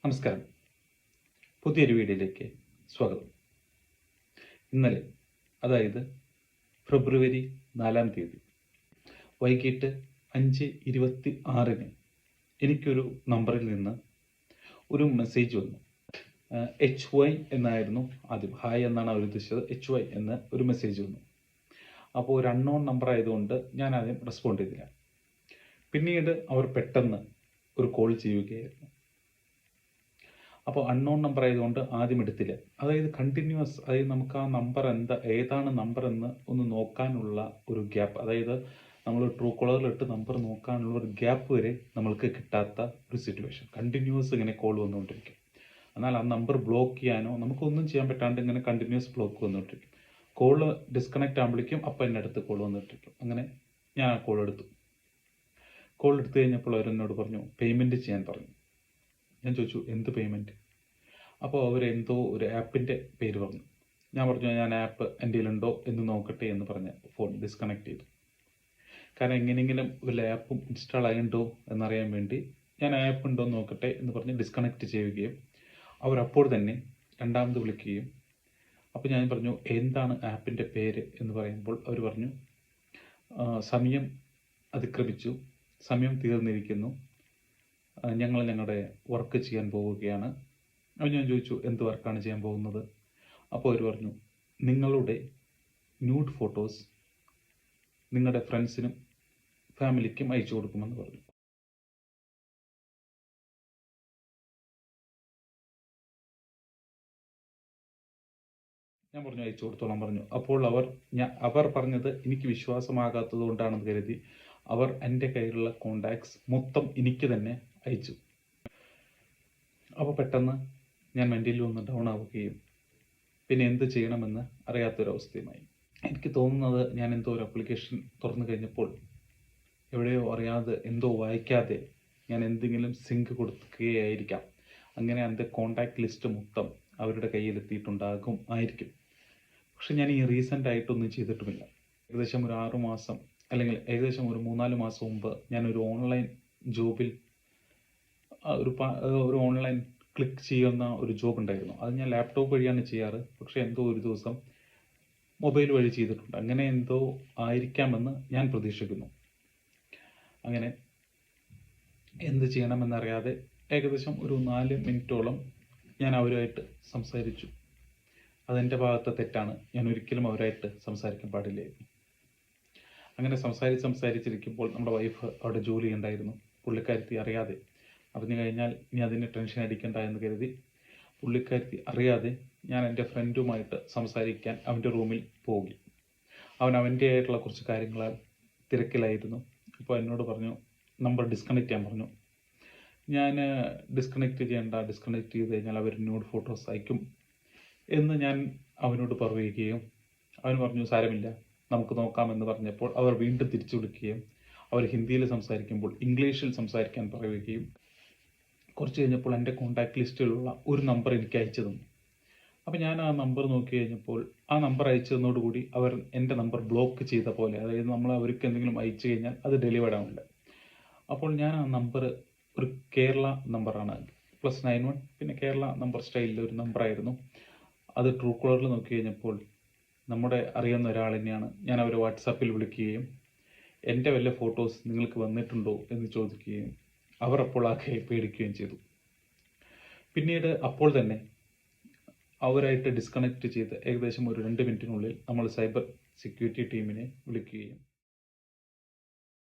നമസ്കാരം. പുതിയൊരു വീഡിയോയിലേക്ക് സ്വാഗതം. ഇന്നലെ, അതായത് ഫെബ്രുവരി 4-ാം തീയതി വൈകിട്ട് 5:26 എനിക്കൊരു നമ്പറിൽ നിന്ന് ഒരു മെസ്സേജ് വന്നു. HY എന്നായിരുന്നു ആദ്യം. ഹായ് എന്നാണ് അവർ ഉദ്ദേശിച്ചത്. HY എന്ന് ഒരു മെസ്സേജ് വന്നു. അപ്പോൾ ഒരു അൺനോൺ നമ്പർ ആയതുകൊണ്ട് ഞാൻ ആദ്യം റെസ്പോണ്ട് ചെയ്തില്ല. പിന്നീട് അവർ പെട്ടെന്ന് ഒരു കോൾ ചെയ്യുകയായിരുന്നു. അപ്പോൾ അൺനോൺ നമ്പർ ആയതുകൊണ്ട് ആദ്യം എടുത്തില്ല. അതായത് കണ്ടിന്യൂസ്, അതായത് നമുക്ക് ആ നമ്പർ ഏതാണ് നമ്പർ എന്ന് ഒന്ന് നോക്കാനുള്ള ഒരു ഗ്യാപ്പ്, അതായത് നമ്മൾ ട്രൂ കോളറിലിട്ട് നമ്പർ നോക്കാനുള്ള ഒരു ഗ്യാപ്പ് വരെ നമ്മൾക്ക് കിട്ടാത്ത ഒരു സിറ്റുവേഷൻ. കണ്ടിന്യൂസ് ഇങ്ങനെ കോൾ വന്നുകൊണ്ടിരിക്കും. എന്നാൽ ആ നമ്പർ ബ്ലോക്ക് ചെയ്യാനോ നമുക്കൊന്നും ചെയ്യാൻ പറ്റാണ്ട് ഇങ്ങനെ കണ്ടിന്യൂസ് ബ്ലോക്ക് വന്നുകൊണ്ടിരിക്കും. കോൾ ഡിസ്കണക്റ്റ് ആകുമ്പോഴേക്കും അപ്പം എൻ്റെ അടുത്ത് കോൾ വന്നിട്ടിരിക്കും. അങ്ങനെ ഞാൻ ആ കോൾ എടുത്തു കഴിഞ്ഞപ്പോൾ അവരെന്നോട് പറഞ്ഞു പേയ്മെൻറ്റ് ചെയ്യാൻ പറഞ്ഞു. ഞാൻ ചോദിച്ചു എന്ത് പേയ്മെൻറ്റ്? അപ്പോൾ അവരെന്തോ ഒരു ആപ്പിൻ്റെ പേര് പറഞ്ഞു. ഞാൻ പറഞ്ഞു ഞാൻ ആപ്പ് എൻ്റെ കയ്യിലുണ്ടോ എന്ന് നോക്കട്ടെ എന്ന് പറഞ്ഞ് ഫോൺ ഡിസ്കണക്ട് ചെയ്തു. കാരണം എങ്ങനെയെങ്കിലും വല്ല ആപ്പും ഇൻസ്റ്റാൾ ആയിട്ടുണ്ടോ എന്നറിയാൻ വേണ്ടി ഞാൻ ആപ്പ് ഉണ്ടോ എന്ന് നോക്കട്ടെ എന്ന് പറഞ്ഞ് ഡിസ്കണക്ട് ചെയ്യുകയും അവരപ്പോൾ തന്നെ രണ്ടാമത് വിളിക്കുകയും, അപ്പോൾ ഞാൻ പറഞ്ഞു എന്താണ് ആപ്പിൻ്റെ പേര് എന്ന് പറയുമ്പോൾ അവർ പറഞ്ഞു സമയം അതിക്രമിച്ചു, സമയം തീർന്നിരിക്കുന്നു, ഞങ്ങൾ ഞങ്ങളുടെ വർക്ക് ചെയ്യാൻ പോവുകയാണ്. അപ്പോൾ ഞാൻ ചോദിച്ചു എന്ത് വർക്കാണ് ചെയ്യാൻ പോകുന്നത്? അപ്പോൾ അവർ പറഞ്ഞു നിങ്ങളുടെ ന്യൂഡ് ഫോട്ടോസ് നിങ്ങളുടെ ഫ്രണ്ട്സിനും ഫാമിലിക്കും അയച്ചു കൊടുക്കുമെന്ന് പറഞ്ഞു. ഞാൻ പറഞ്ഞു അയച്ചു കൊടുത്തോളാം പറഞ്ഞു. അപ്പോൾ അവർ പറഞ്ഞത് എനിക്ക് വിശ്വാസമാകാത്തത് കൊണ്ടാണെന്ന് കരുതി അവർ എൻ്റെ കയ്യിലുള്ള കോണ്ടാക്ട്സ് മൊത്തം എനിക്ക് തന്നെ അയച്ചു. അപ്പോൾ പെട്ടെന്ന് ഞാൻ മെൻ്റലി ഒന്ന് ഡൗൺ ആവുകയും പിന്നെ എന്ത് ചെയ്യണമെന്ന് അറിയാത്തൊരവസ്ഥയുമായി. എനിക്ക് തോന്നുന്നത് ഞാൻ എന്തോ ഒരു ആപ്ലിക്കേഷൻ തുറന്നു കഴിഞ്ഞപ്പോൾ എവിടെയോ അറിയാതെ എന്തോ വായിക്കാതെ ഞാൻ എന്തെങ്കിലും സിങ്ക് കൊടുക്കുകയായിരിക്കാം. അങ്ങനെ എൻ്റെ കോണ്ടാക്ട് ലിസ്റ്റ് മൊത്തം അവരുടെ ആയിരിക്കും. പക്ഷെ ഞാൻ ഈ റീസെൻ്റായിട്ടൊന്നും ചെയ്തിട്ടുമില്ല. ഏകദേശം ഒരു 6 മാസം അല്ലെങ്കിൽ ഏകദേശം ഒരു 3-4 മാസം മുമ്പ് ഞാനൊരു ഓൺലൈൻ ജോബിൽ ഒരു ഓൺലൈൻ ക്ലിക്ക് ചെയ്യുന്ന ഒരു ജോബ് ഉണ്ടായിരുന്നു. അത് ഞാൻ ലാപ്ടോപ്പ് വഴിയാണ് ചെയ്യാറ്. പക്ഷേ എന്തോ ഒരു ദിവസം മൊബൈൽ വഴി ചെയ്തിട്ടുണ്ട്. അങ്ങനെ എന്തോ ആയിരിക്കാമെന്ന് ഞാൻ പ്രതീക്ഷിക്കുന്നു. അങ്ങനെ എന്ത് ചെയ്യണമെന്നറിയാതെ ഏകദേശം ഒരു 4 മിനിറ്റോളം ഞാൻ അവരുമായിട്ട് സംസാരിച്ചു. അതെൻ്റെ ഭാഗത്തെ തെറ്റാണ്. ഞാൻ ഒരിക്കലും അവരായിട്ട് സംസാരിക്കാൻ പാടില്ലായിരുന്നു. അങ്ങനെ സംസാരിച്ചിരിക്കുമ്പോൾ നമ്മുടെ വൈഫ് അവിടെ ജോലി ഉണ്ടായിരുന്നു. പുള്ളിക്കാരത്തി അറിയാതെ, അറിഞ്ഞു കഴിഞ്ഞാൽ ഇനി അതിന് ടെൻഷൻ അടിക്കണ്ട എന്ന് കരുതി പുള്ളിക്കാരത്തി അറിയാതെ ഞാൻ എൻ്റെ ഫ്രണ്ടുമായിട്ട് സംസാരിക്കാൻ അവൻ്റെ റൂമിൽ പോയി. അവൻ്റെ ആയിട്ടുള്ള കുറച്ച് കാര്യങ്ങളാൽ തിരക്കിലായിരുന്നു. അപ്പോൾ എന്നോട് പറഞ്ഞു നമ്പർ ഡിസ്കണക്ട് ചെയ്യാൻ പറഞ്ഞു. ഞാൻ ഡിസ്കണക്ട് ചെയ്ത് കഴിഞ്ഞാൽ അവർ ന്യൂഡ് ഫോട്ടോസ് അയക്കും എന്ന് ഞാൻ അവനോട് പറയുകയും അവൻ പറഞ്ഞു സാരമില്ല നമുക്ക് നോക്കാമെന്ന് പറഞ്ഞപ്പോൾ അവർ വീണ്ടും തിരിച്ചു വിളിക്കുകയും അവർ ഹിന്ദിയിൽ സംസാരിക്കുമ്പോൾ ഇംഗ്ലീഷിൽ സംസാരിക്കാൻ പറയുകയും കുറച്ച് കഴിഞ്ഞപ്പോൾ എൻ്റെ കോൺടാക്ട് ലിസ്റ്റിലുള്ള ഒരു നമ്പർ എനിക്ക് അയച്ചു തന്നു. അപ്പോൾ ഞാൻ ആ നമ്പർ നോക്കി കഴിഞ്ഞപ്പോൾ ആ നമ്പർ അയച്ചു തന്നതോടുകൂടി അവർ എൻ്റെ നമ്പർ ബ്ലോക്ക് ചെയ്ത പോലെ, അതായത് നമ്മൾ അവർക്ക് എന്തെങ്കിലും അയച്ചു കഴിഞ്ഞാൽ അത് ഡെലിവേർഡ് ആവില്ല. അപ്പോൾ ഞാൻ ആ നമ്പർ ഒരു കേരള നമ്പറാണ്, +91 പിന്നെ കേരള നമ്പർ സ്റ്റൈലിൽ ഒരു നമ്പറായിരുന്നു. അത് ട്രൂ കോളറിൽ നോക്കി കഴിഞ്ഞപ്പോൾ നമ്മുടെ അറിയുന്ന ഒരാൾ തന്നെയാണ്. ഞാൻ അവരെ വാട്സാപ്പിൽ വിളിക്കുകയും എൻ്റെ വല്ല ഫോട്ടോസ് നിങ്ങൾക്ക് വന്നിട്ടുണ്ടോ എന്ന് ചോദിക്കുകയും അവർ അപ്പോൾ ആകെ പേടിക്കുകയും ചെയ്തു. പിന്നീട് അപ്പോൾ തന്നെ അവരായിട്ട് ഡിസ്കണക്ട് ചെയ്ത് ഏകദേശം ഒരു 2 മിനിറ്റിനുള്ളിൽ നമ്മൾ സൈബർ സെക്യൂരിറ്റി ടീമിനെ വിളിക്കുകയും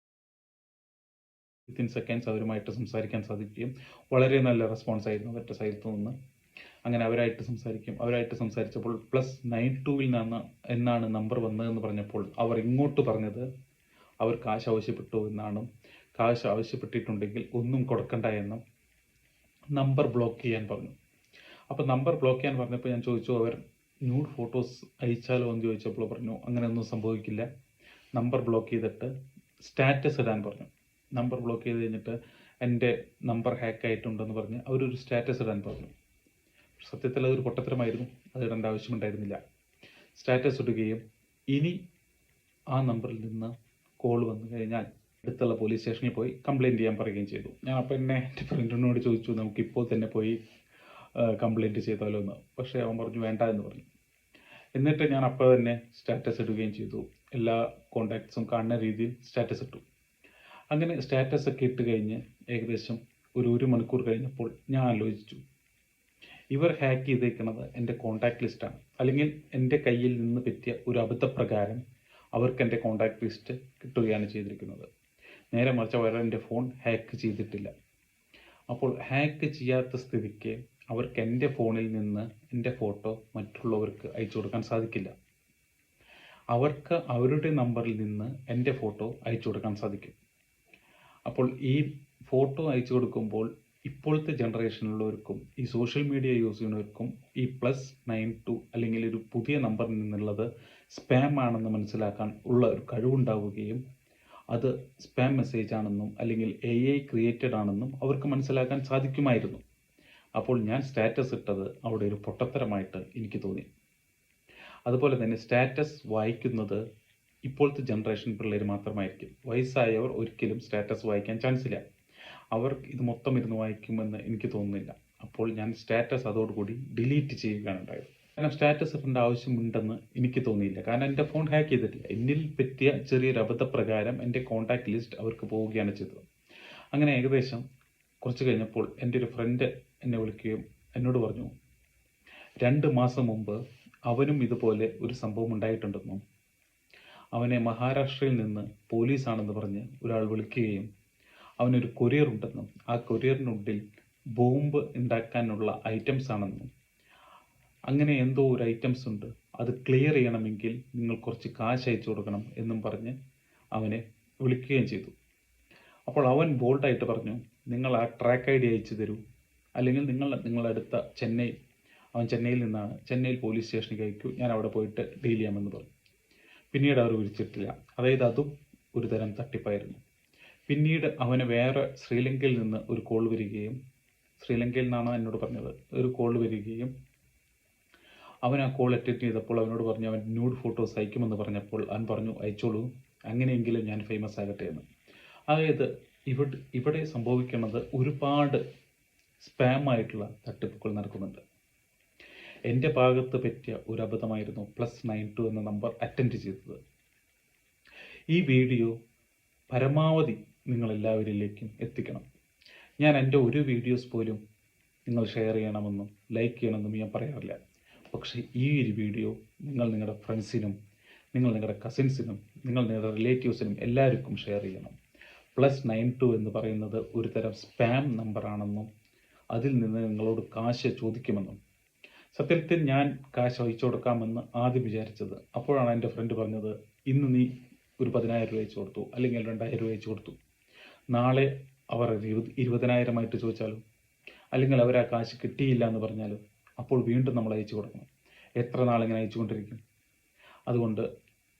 വിത്തിൻ സെക്കൻഡ്സ് അവരുമായിട്ട് സംസാരിക്കാൻ സാധിക്കുകയും വളരെ നല്ല റെസ്പോൺസ് ആയിരുന്നു അവരുടെ സൈഡിൽ നിന്ന്. അങ്ങനെ അവരായിട്ട് സംസാരിച്ചപ്പോൾ +92 എന്നാണ് നമ്പർ വന്നതെന്ന് പറഞ്ഞപ്പോൾ അവർ ഇങ്ങോട്ട് പറഞ്ഞത് അവർ കാശ് ആവശ്യപ്പെട്ടു എന്നാണ്. കാശ് ആവശ്യപ്പെട്ടിട്ടുണ്ടെങ്കിൽ ഒന്നും കൊടുക്കണ്ട എന്നും നമ്പർ ബ്ലോക്ക് ചെയ്യാൻ പറഞ്ഞു. അപ്പോൾ നമ്പർ ബ്ലോക്ക് ചെയ്യാൻ പറഞ്ഞപ്പോൾ ഞാൻ ചോദിച്ചു അവർ ന്യൂഡ് ഫോട്ടോസ് അയച്ചാലോ എന്ന് ചോദിച്ചപ്പോൾ പറഞ്ഞു അങ്ങനെയൊന്നും സംഭവിക്കില്ല, നമ്പർ ബ്ലോക്ക് ചെയ്തിട്ട് സ്റ്റാറ്റസ് ഇടാൻ പറഞ്ഞു. നമ്പർ ബ്ലോക്ക് ചെയ്ത് കഴിഞ്ഞിട്ട് എൻ്റെ നമ്പർ ഹാക്ക് ആയിട്ടുണ്ടെന്ന് പറഞ്ഞ് അവരൊരു സ്റ്റാറ്റസ് ഇടാൻ പറഞ്ഞു. സത്യത്തിൽ അതൊരു പൊട്ടത്തരമായിരുന്നു, അത് ഇടേണ്ട ആവശ്യമുണ്ടായിരുന്നില്ല. സ്റ്റാറ്റസ് ഇടുകയും ഇനി ആ നമ്പറിൽ നിന്ന് കോൾ വന്നു കഴിഞ്ഞാൽ അടുത്തുള്ള പോലീസ് സ്റ്റേഷനിൽ പോയി കംപ്ലയിൻറ്റ് ചെയ്യാൻ പറയുകയും ചെയ്തു. ഞാൻ അപ്പോൾ എൻ്റെ ഫ്രണ്ടിനോട് ചോദിച്ചു, നമുക്കിപ്പോൾ തന്നെ പോയി കംപ്ലയിൻറ്റ് ചെയ്താലോ എന്ന്. പക്ഷേ അവൻ പറഞ്ഞു വേണ്ട എന്ന് പറഞ്ഞു. എന്നിട്ട് ഞാൻ അപ്പോൾ തന്നെ സ്റ്റാറ്റസ് ഇടുകയും ചെയ്തു. എല്ലാ കോണ്ടാക്ട്സും കാണുന്ന രീതിയിൽ സ്റ്റാറ്റസ് ഇട്ടു. അങ്ങനെ സ്റ്റാറ്റസ് ഒക്കെ ഇട്ട് കഴിഞ്ഞ് ഏകദേശം ഒരു മണിക്കൂർ കഴിഞ്ഞപ്പോൾ ഞാൻ ആലോചിച്ചു, ഇവർ ഹാക്ക് ചെയ്തേക്കുന്നത് എൻ്റെ കോണ്ടാക്ട് ലിസ്റ്റാണ്. അല്ലെങ്കിൽ എൻ്റെ കയ്യിൽ നിന്ന് പറ്റിയ ഒരു അബദ്ധപ്രകാരം അവർക്ക് എൻ്റെ കോണ്ടാക്ട് ലിസ്റ്റ് കിട്ടുകയാണ് ചെയ്തിരിക്കുന്നത്. നേരെ മറിച്ച് അവർ എൻ്റെ ഫോൺ ഹാക്ക് ചെയ്തിട്ടില്ല. അപ്പോൾ ഹാക്ക് ചെയ്യാത്ത സ്ഥിതിക്ക് അവർക്ക് എൻ്റെ ഫോണിൽ നിന്ന് എൻ്റെ ഫോട്ടോ മറ്റുള്ളവർക്ക് അയച്ചു കൊടുക്കാൻ സാധിക്കില്ല. അവർക്ക് അവരുടെ നമ്പറിൽ നിന്ന് എൻ്റെ ഫോട്ടോ അയച്ചു കൊടുക്കാൻ സാധിക്കും. അപ്പോൾ ഈ ഫോട്ടോ അയച്ചു കൊടുക്കുമ്പോൾ ഇപ്പോഴത്തെ ജനറേഷനിലുള്ളവർക്കും ഈ സോഷ്യൽ മീഡിയ യൂസ് ചെയ്യുന്നവർക്കും ഈ +92 അല്ലെങ്കിൽ ഒരു പുതിയ നമ്പറിൽ നിന്നുള്ളത് സ്പാം ആണെന്ന് മനസ്സിലാക്കാൻ ഉള്ള ഒരു കഴിവുണ്ടാവുകയും അത് സ്പാം മെസ്സേജ് ആണെന്നും അല്ലെങ്കിൽ AI ക്രിയേറ്റഡ് ആണെന്നും അവർക്ക് മനസ്സിലാക്കാൻ സാധിക്കുമായിരുന്നു. അപ്പോൾ ഞാൻ സ്റ്റാറ്റസ് ഇട്ടത് അവിടെ ഒരു പൊട്ടത്തരമായിട്ട് എനിക്ക് തോന്നി. അതുപോലെ തന്നെ സ്റ്റാറ്റസ് വായിക്കുന്നത് ഇപ്പോഴത്തെ ജനറേഷൻ പിള്ളേർ മാത്രമായിരിക്കും. വയസ്സായവർ ഒരിക്കലും സ്റ്റാറ്റസ് വായിക്കാൻ ചാൻസ് ഇല്ല. അവർ ഇത് മൊത്തം ഇരുന്ന് വായിക്കുമെന്ന് എനിക്ക് തോന്നുന്നില്ല. അപ്പോൾ ഞാൻ സ്റ്റാറ്റസ് അതോടുകൂടി ഡിലീറ്റ് ചെയ്യുകയാണ് ഉണ്ടായത്. കാരണം സ്റ്റാറ്റസ് ഇടേണ്ട ആവശ്യമുണ്ടെന്ന് എനിക്ക് തോന്നിയില്ല. കാരണം എൻ്റെ ഫോൺ ഹാക്ക് ചെയ്തിട്ടില്ല. എന്നിൽ പറ്റിയ ചെറിയൊരു അബദ്ധപ്രകാരം എൻ്റെ കോൺടാക്ട് ലിസ്റ്റ് അവർക്ക് പോവുകയാണ് ചെയ്തത്. അങ്ങനെ ഏകദേശം കുറച്ച് കഴിഞ്ഞപ്പോൾ എൻ്റെ ഒരു ഫ്രണ്ട് എന്നെ വിളിക്കുകയും എന്നോട് പറഞ്ഞു, 2 മാസം മുമ്പ് അവനും ഇതുപോലെ ഒരു സംഭവം ഉണ്ടായിട്ടുണ്ടെന്നും അവനെ മഹാരാഷ്ട്രയിൽ നിന്ന് പോലീസാണെന്ന് പറഞ്ഞ് ഒരാൾ വിളിക്കുകയും അവനൊരു കൊറിയർ ഉണ്ടെന്നും ആ കൊറിയറിനുള്ളിൽ ബോംബ് ഉണ്ടാക്കാനുള്ള ഐറ്റംസ് ആണെന്നും അങ്ങനെ എന്തോ ഒരു ഐറ്റംസ് ഉണ്ട്, അത് ക്ലിയർ ചെയ്യണമെങ്കിൽ നിങ്ങൾ കുറച്ച് കാശ് അയച്ചു കൊടുക്കണം എന്നും പറഞ്ഞ് അവനെ വിളിക്കുകയും ചെയ്തു. അപ്പോൾ അവൻ ബോൾഡായിട്ട് പറഞ്ഞു, നിങ്ങൾ ആ ട്രാക്ക് ID അയച്ചു തരൂ, അല്ലെങ്കിൽ നിങ്ങളടുത്ത അവൻ ചെന്നൈയിൽ നിന്നാണ്, ചെന്നൈയിൽ പോലീസ് സ്റ്റേഷനിലേക്ക് അയക്കൂ, ഞാൻ അവിടെ പോയിട്ട് ഡീൽ ചെയ്യാമെന്ന് പറഞ്ഞു. പിന്നീട് അവർ വിളിച്ചിട്ടില്ല. അതായത് അതും ഒരു തരം തട്ടിപ്പായിരുന്നു. പിന്നീട് അവന് വേറെ ശ്രീലങ്കയിൽ നിന്ന് ഒരു കോൾ വരികയും, ശ്രീലങ്കയിൽ നിന്നാണ് എന്നോട് പറഞ്ഞത്, ഒരു കോൾ വരികയും അവൻ ആ കോൾ അറ്റൻഡ് ചെയ്തപ്പോൾ അവനോട് പറഞ്ഞു അവൻ ന്യൂഡ് ഫോട്ടോസ് അയക്കുമെന്ന് പറഞ്ഞപ്പോൾ അവൻ പറഞ്ഞു അയച്ചോളൂ, അങ്ങനെയെങ്കിലും ഞാൻ ഫേമസ് ആകട്ടെ എന്ന്. അതായത് ഇവിടെ സംഭവിക്കുന്നത് ഒരുപാട് സ്പാം ആയിട്ടുള്ള തട്ടിപ്പുകൾ നടക്കുന്നുണ്ട്. എൻ്റെ ഭാഗത്ത് പറ്റിയ ഒരു അബദ്ധമായിരുന്നു +92 എന്ന നമ്പർ അറ്റൻഡ് ചെയ്തത്. ഈ വീഡിയോ പരമാവധി നിങ്ങളെല്ലാവരിലേക്കും എത്തിക്കണം. ഞാൻ എൻ്റെ ഒരു വീഡിയോസ് പോലും നിങ്ങൾ ഷെയർ ചെയ്യണമെന്നും ലൈക്ക് ചെയ്യണമെന്നും ഞാൻ പറയാറില്ല. പക്ഷേ ഈ ഒരു വീഡിയോ നിങ്ങൾ നിങ്ങളുടെ ഫ്രണ്ട്സിനും, നിങ്ങൾ നിങ്ങളുടെ കസിൻസിനും, നിങ്ങൾ നിങ്ങളുടെ റിലേറ്റീവ്സിനും എല്ലാവർക്കും ഷെയർ ചെയ്യണം. +92 എന്ന് പറയുന്നത് ഒരു തരം സ്പാം നമ്പറാണെന്നും അതിൽ നിന്ന് നിങ്ങളോട് കാശ് ചോദിക്കുമെന്നും. സത്യത്തിൽ ഞാൻ കാശ് അയച്ചു കൊടുക്കാമെന്ന് ആദ്യം വിചാരിച്ചത്. അപ്പോഴാണ് എൻ്റെ ഫ്രണ്ട് പറഞ്ഞത്, ഇന്ന് നീ ഒരു 10,000 രൂപ അയച്ചു കൊടുത്തു, അല്ലെങ്കിൽ 2,000 രൂപ അയച്ചു കൊടുത്തു, നാളെ അവർ 20,000 ആയിട്ട് ചോദിച്ചാലും, അല്ലെങ്കിൽ അവർ ആ കാശ് കിട്ടിയില്ല എന്ന് പറഞ്ഞാലും, അപ്പോൾ വീണ്ടും നമ്മൾ അയച്ചു കൊടുക്കണം. എത്ര നാളിങ്ങനെ അയച്ചുകൊണ്ടിരിക്കും? അതുകൊണ്ട്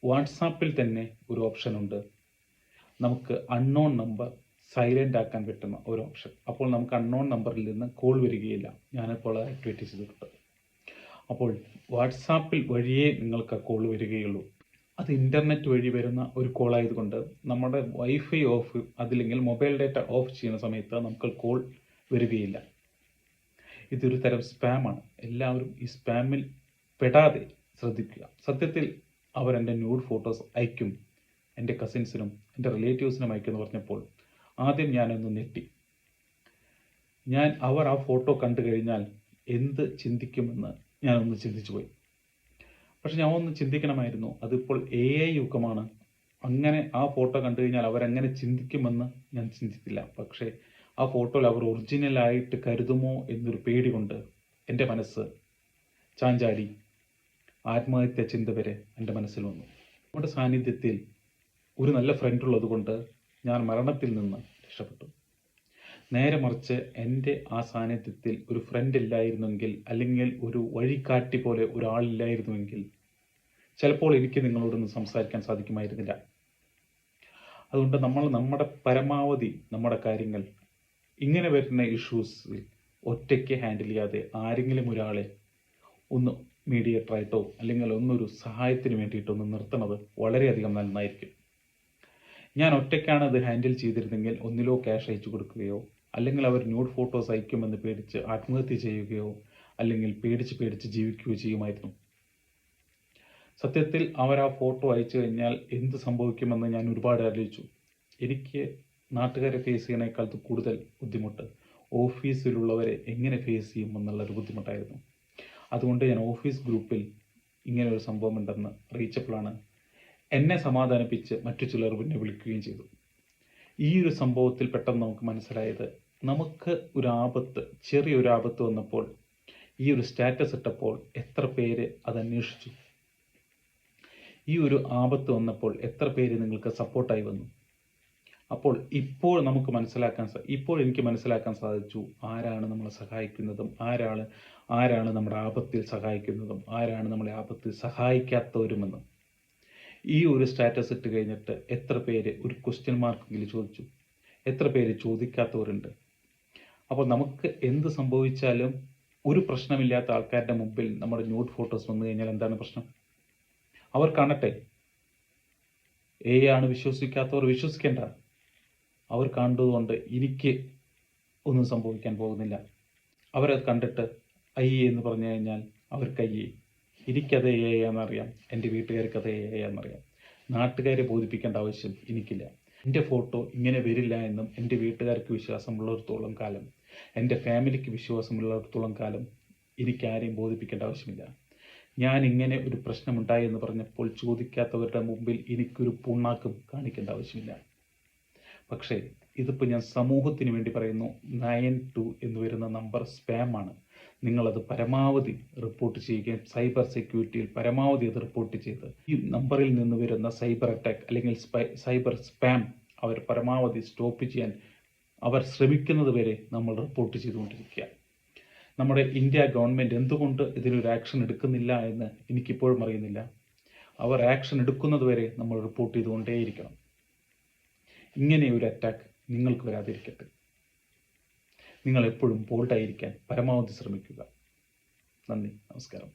വാട്സാപ്പിൽ തന്നെ ഒരു ഓപ്ഷനുണ്ട്, നമുക്ക് അൺനോൺ നമ്പർ സൈലൻ്റ് ആക്കാൻ പറ്റുന്ന ഒരു ഓപ്ഷൻ. അപ്പോൾ നമുക്ക് അൺനോൺ നമ്പറിൽ നിന്ന് കോൾ വരികയില്ല. ഞാനിപ്പോൾ ആക്ടിവേറ്റ് ചെയ്തിട്ടുണ്ട്. അപ്പോൾ വാട്സാപ്പിൽ വഴിയേ നിങ്ങൾക്ക് കോൾ വരികയുള്ളൂ. അത് ഇൻ്റർനെറ്റ് വഴി വരുന്ന ഒരു കോൾ ആയതുകൊണ്ട് നമ്മുടെ വൈഫൈ ഓഫ്, അതില്ലെങ്കിൽ മൊബൈൽ ഡാറ്റ ഓഫ് ചെയ്യുന്ന സമയത്ത് നമുക്ക് കോൾ വരികയില്ല. ഇതൊരു തരം സ്പാമാണ്. എല്ലാവരും ഈ സ്പാമിൽ പെടാതെ ശ്രദ്ധിക്കുക. സത്യത്തിൽ അവർ എൻ്റെ ന്യൂഡ് ഫോട്ടോസ് അയക്കും, എൻ്റെ കസിൻസിനും എൻ്റെ റിലേറ്റീവ്സിനും അയക്കുമെന്ന് പറഞ്ഞപ്പോൾ ആദ്യം ഞാനൊന്ന് ഞെട്ടി. അവർ ആ ഫോട്ടോ കണ്ടു കഴിഞ്ഞാൽ എന്ത് ചിന്തിക്കുമെന്ന് ഞാനൊന്ന് ചിന്തിച്ചു പോയി. പക്ഷെ ഞാൻ ഒന്ന് ചിന്തിക്കണമായിരുന്നു, അതിപ്പോൾ AI യുഗമാണ്. അങ്ങനെ ആ ഫോട്ടോ കണ്ടു കഴിഞ്ഞാൽ അവരെങ്ങനെ ചിന്തിക്കുമെന്ന് ഞാൻ ചിന്തിച്ചില്ല. പക്ഷേ ആ ഫോട്ടോയിൽ അവർ ഒറിജിനലായിട്ട് കരുതുമോ എന്നൊരു പേടി കൊണ്ട് എൻ്റെ മനസ്സ് ചാഞ്ചാടി ആത്മഹത്യ ചിന്ത വരെ എൻ്റെ മനസ്സിൽ വന്നു. നമ്മുടെ സാന്നിധ്യത്തിൽ ഒരു നല്ല ഫ്രണ്ട് ഉള്ളത് കൊണ്ട് ഞാൻ മരണത്തിൽ നിന്ന് രക്ഷപ്പെട്ടു. നേരെ മറിച്ച് എൻ്റെ ആ സാന്നിധ്യത്തിൽ ഒരു ഫ്രണ്ട് ഇല്ലായിരുന്നെങ്കിൽ, അല്ലെങ്കിൽ ഒരു വഴികാട്ടി പോലെ ഒരാളില്ലായിരുന്നുവെങ്കിൽ ചിലപ്പോൾ എനിക്ക് നിങ്ങളോടൊന്ന് സംസാരിക്കാൻ സാധിക്കുമായിരുന്നില്ല. അതുകൊണ്ട് നമ്മുടെ പരമാവധി നമ്മുടെ കാര്യങ്ങൾ ഇങ്ങനെ വരുന്ന ഇഷ്യൂസിൽ ഒറ്റയ്ക്ക് ഹാൻഡിൽ ചെയ്യാതെ ആരെങ്കിലും ഒരാളെ ഒന്ന് മീഡിയേറ്ററായിട്ടോ അല്ലെങ്കിൽ ഒന്നൊരു സഹായത്തിന് വേണ്ടിയിട്ടോ ഒന്ന് നിർത്തുന്നത് വളരെയധികം നന്നായിരിക്കും. ഞാൻ ഒറ്റയ്ക്കാണ് അത് ഹാൻഡിൽ ചെയ്തിരുന്നെങ്കിൽ ഒന്നിലോ ക്യാഷ് അയച്ചു കൊടുക്കുകയോ അല്ലെങ്കിൽ അവർ ന്യൂഡ് ഫോട്ടോസ് അയക്കുമെന്ന് പേടിച്ച് ആത്മഹത്യ ചെയ്യുകയോ അല്ലെങ്കിൽ പേടിച്ച് ജീവിക്കുകയോ ചെയ്യുമായിരുന്നു. സത്യത്തിൽ അവർ ആ ഫോട്ടോ അയച്ചു കഴിഞ്ഞാൽ എന്ത് സംഭവിക്കുമെന്ന് ഞാൻ ഒരുപാട് ആലോചിച്ചു. എനിക്ക് നാട്ടുകാരെ ഫേസ് ചെയ്യണേക്കാൾ കൂടുതൽ ബുദ്ധിമുട്ട് ഓഫീസിലുള്ളവരെ എങ്ങനെ ഫേസ് ചെയ്യും എന്നുള്ളൊരു ബുദ്ധിമുട്ടായിരുന്നു. അതുകൊണ്ട് ഞാൻ ഓഫീസ് ഗ്രൂപ്പിൽ ഇങ്ങനെ ഒരു സംഭവം ഉണ്ടെന്ന് അറിയിച്ചപ്പോഴാണ് എന്നെ സമാധാനിപ്പിച്ച് മറ്റു ചിലർ പിന്നെ വിളിക്കുകയും ചെയ്തു. ഈ ഒരു സംഭവത്തിൽ പെട്ടെന്ന് നമുക്ക് മനസ്സിലായത്, നമുക്ക് ഒരു ആപത്ത്, ചെറിയൊരു ആപത്ത് വന്നപ്പോൾ ഈ ഒരു സ്റ്റാറ്റസ് ഇട്ടപ്പോൾ എത്ര പേര് അത് അന്വേഷിച്ചു, ഈ ഒരു ആപത്ത് വന്നപ്പോൾ എത്ര പേര് നിങ്ങൾക്ക് സപ്പോർട്ടായി വന്നു. അപ്പോൾ ഇപ്പോൾ എനിക്ക് മനസ്സിലാക്കാൻ സാധിച്ചു ആരാണ് നമ്മളെ സഹായിക്കുന്നതും ആരാണ് നമ്മുടെ ആപത്തിൽ സഹായിക്കുന്നതും ആരാണ് നമ്മളെ ആപത്തിൽ സഹായിക്കാത്തവരുമെന്ന്. ഈ ഒരു സ്റ്റാറ്റസ് ഇട്ട് കഴിഞ്ഞിട്ട് എത്ര പേര് ഒരു ക്വസ്റ്റ്യൻ മാർക്കെങ്കിലും ചോദിച്ചു, എത്ര പേര് ചോദിക്കാത്തവരുണ്ട്. അപ്പോൾ നമുക്ക് എന്ത് സംഭവിച്ചാലും ഒരു പ്രശ്നമില്ലാത്ത ആൾക്കാരുടെ മുമ്പിൽ നമ്മുടെ ന്യൂഡ് ഫോട്ടോസ് വന്നു കഴിഞ്ഞാൽ എന്താണ് പ്രശ്നം? അവർ കാണട്ടെ. ആണ് വിശ്വസിക്കാത്തവർ വിശ്വസിക്കേണ്ട. അവർ കണ്ടതുകൊണ്ട് എനിക്ക് ഒന്നും സംഭവിക്കാൻ പോകുന്നില്ല. അവരത് കണ്ടിട്ട് എന്ന് പറഞ്ഞു കഴിഞ്ഞാൽ അവർക്ക് എനിക്കത് എന്നറിയാം, എൻ്റെ വീട്ടുകാർക്ക് അത് എന്നറിയാം. നാട്ടുകാരെ ബോധിപ്പിക്കേണ്ട ആവശ്യം എനിക്കില്ല. എൻ്റെ ഫോട്ടോ ഇങ്ങനെ വരില്ല എന്നും എൻ്റെ വീട്ടുകാർക്ക് വിശ്വാസമുള്ളിടത്തോളം കാലം, എൻ്റെ ഫാമിലിക്ക് വിശ്വാസമുള്ളിടത്തോളം കാലം എനിക്കാരെയും ബോധിപ്പിക്കേണ്ട ആവശ്യമില്ല. ഞാൻ ഇങ്ങനെ ഒരു പ്രശ്നമുണ്ടായി എന്ന് പറഞ്ഞപ്പോൾ ചോദിക്കാത്തവരുടെ മുമ്പിൽ എനിക്കൊരു പുണ്ണാക്കും കാണിക്കേണ്ട ആവശ്യമില്ല. പക്ഷേ ഇതിപ്പോൾ ഞാൻ സമൂഹത്തിന് വേണ്ടി പറയുന്നു. 92 എന്ന് വരുന്ന നമ്പർ സ്പാമാണ്. നിങ്ങളത് പരമാവധി റിപ്പോർട്ട് ചെയ്യുകയും സൈബർ സെക്യൂരിറ്റിയിൽ പരമാവധി അത് റിപ്പോർട്ട് ചെയ്ത് ഈ നമ്പറിൽ നിന്ന് വരുന്ന സൈബർ അറ്റാക്ക് അല്ലെങ്കിൽ സൈബർ സ്പാം അവർ പരമാവധി സ്റ്റോപ്പ് ചെയ്യാൻ അവർ ശ്രമിക്കുന്നത് വരെ നമ്മൾ റിപ്പോർട്ട് ചെയ്തുകൊണ്ടിരിക്കുക. നമ്മുടെ ഇന്ത്യ ഗവൺമെൻറ് എന്തുകൊണ്ട് ഇതിനൊരു ആക്ഷൻ എടുക്കുന്നില്ല എന്ന് എനിക്കിപ്പോഴും അറിയുന്നില്ല. അവർ ആക്ഷൻ എടുക്കുന്നത് വരെ നമ്മൾ റിപ്പോർട്ട് ചെയ്തുകൊണ്ടേയിരിക്കണം. ഇങ്ങനെ ഒരു അറ്റാക്ക് നിങ്ങൾക്ക് വരാതിരിക്കട്ടെ. നിങ്ങൾ എപ്പോഴും ബോൾഡായിരിക്കാൻ പരമാവധി ശ്രമിക്കുക. നന്ദി, നമസ്കാരം.